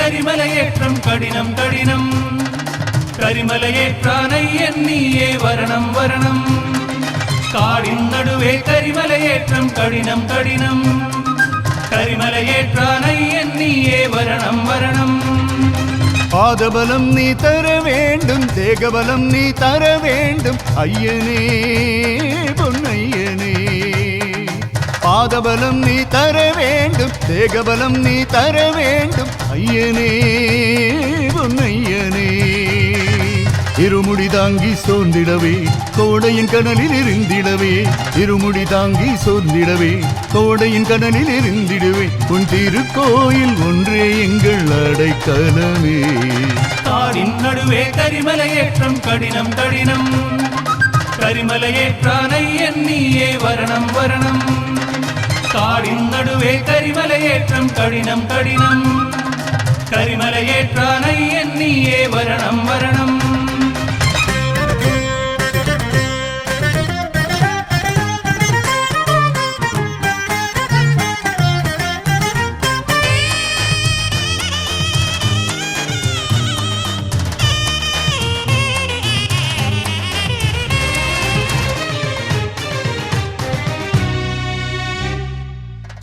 கரிமலையேற்றம் கடினம் கடினம் கரிமலையேற்றானை எண்ணியே வரணம் வரணம் காடின் நடுவே கரிமலையேற்றம் கடினம் கடினம் கரிமலையேற்றானை எண்ணியே வரணம் வரணம் பாதபலம் நீ தர வேண்டும் தேகபலம் நீ தர வேண்டும் ஐயனே பொன்னையனே பாதபலம் நீ தர வேண்டும் தேகபலம் நீ தர வேண்டும் ஐயனே பொன்னையனே இருமுடி தாங்கி சோர்ந்திடவே கோடையின் கடலில் இருந்திடவே இருமுடி தாங்கி சோர்ந்திடவே கோடையின் கடலில் இருந்திடுவே உன் திருக்கோயில் ஒன்றே எங்கள் அடைக்கலமே காடின் நடுவே கரிமலையேற்றம் கடினம் கடினம் கரிமலையேற்றானை எண்ணியே வரணம் வரணம் காடின் நடுவே கரிமலையேற்றம் கடினம் கடினம் கரிமலையேற்றானை எண்ணியே வரணம் வரணம்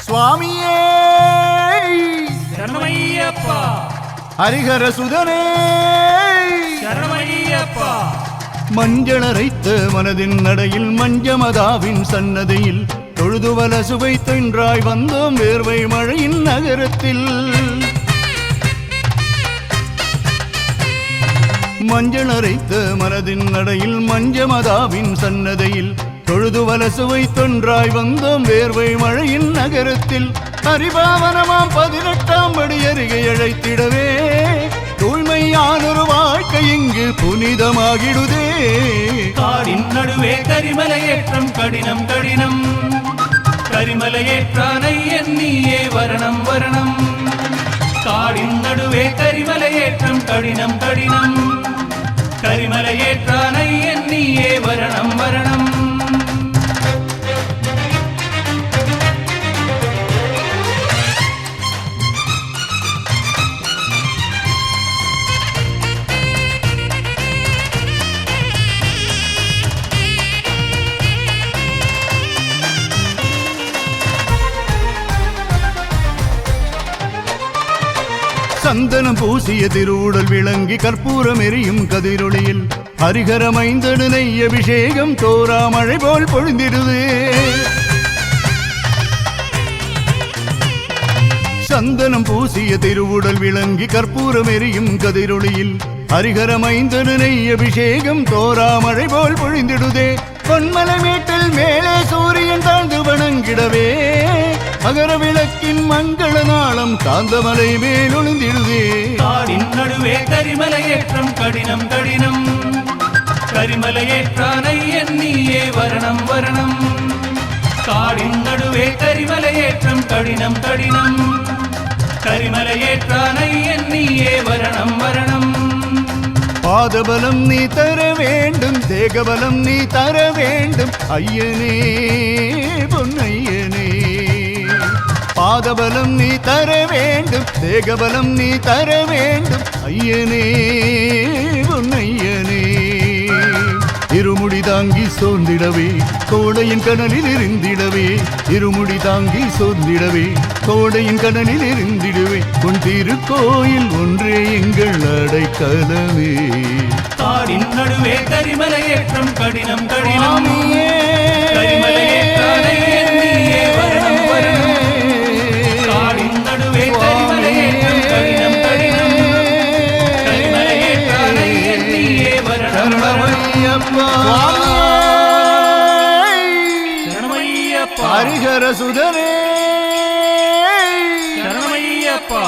சுவாமியே சரணமையப்பா ஹரிஹர சுதனே சரணமையப்பா மஞ்சளரைத்த மனதின் நடையில் மஞ்சமதாவின் சன்னதியில் தொழுதுவல சுவை தென்றாய் வந்தோம் வேர்வை மழையின் நகரத்தில் மஞ்சளரைத்த மனதின் நடையில் மஞ்சமதாவின் சன்னதியில் தொழுது வலசுவை தொன்றாய் வந்தோம் வேர்வை மழையின் நகரத்தில் பரிபாவனமாம் 18ஆம் படி அருகே அழைத்திடவே தூய்மையானொரு வாழ்க்கை இங்கு புனிதமாகிடுதே காடின் நடுவே கரிமலையேற்றம் கடினம் கடினம் கரிமலையேற்றானை எண்ணியே வரணம் வரணம் காடின் நடுவே கரிமலையேற்றம் கடினம் கடினம் கரிமலையேற்றானை எண்ணியே வரணம் வரணம் சந்தனம் பூசிய திருவுடல் விளங்கி கற்பூரம் எரியும் கதிரொளியில் ஹரிஹரமைந்தடு நெய் அபிஷேகம் தோரா மழை போல் பொழிந்திடுதே சந்தனம் பூசிய திருவுடல் விளங்கி கற்பூரம் எரியும் கதிரொளியில் ஹரிஹரமைந்தடு நெய் அபிஷேகம் தோரா மழை போல் பொழிந்திடுதே பொன்மலை மேட்டில் மேலே சூரியன் தாழ்ந்து வணங்கிடவே அகர விளக்கின் மங்கள நாளம் காந்தமலை மேல் ஒளிந்திடுதே காடின் நடுவே கரிமலையேற்றம் கடினம் கடினம் கரிமலையேற்றானை எண்ணியே வரணம் வரணம் காடின் நடுவே கரிமலையேற்றம் கடினம் கடினம் கரிமலையேற்றானை எண்ணியே வரணம் வரணம் பாதபலம் நீ தர வேண்டும் தேகபலம் நீ தர வேண்டும் ஐயனே பொன்னையனே பாதபலம் நீ தர வேண்டும் தேகபலம் நீ தர வேண்டும் ஐயனே பொன்னையனே இருமுடி தாங்கி சோர்ந்திடவே கோடையின் கடலில் இருந்திடவே இருமுடி தாங்கி சோர்ந்திடவே கோடையின் கடலில் இருந்திடுவே உன் திருக்கோயில் ஒன்றே எங்கள் அடைக்கலமே காடின் நடுவே கரிமலையேற்றம் கடினம் கடினம் கரிமலையேற்றானை எண்ணியே வரணம் வரணம் காடின் நடுவே கரிமலையேற்றம் கடினம் கடினம் கரிமலையேற்றானை எண்ணியே வரணம் வரணம் சரணமையப்பா ஹரிஹர சுதனே சரணமையப்பா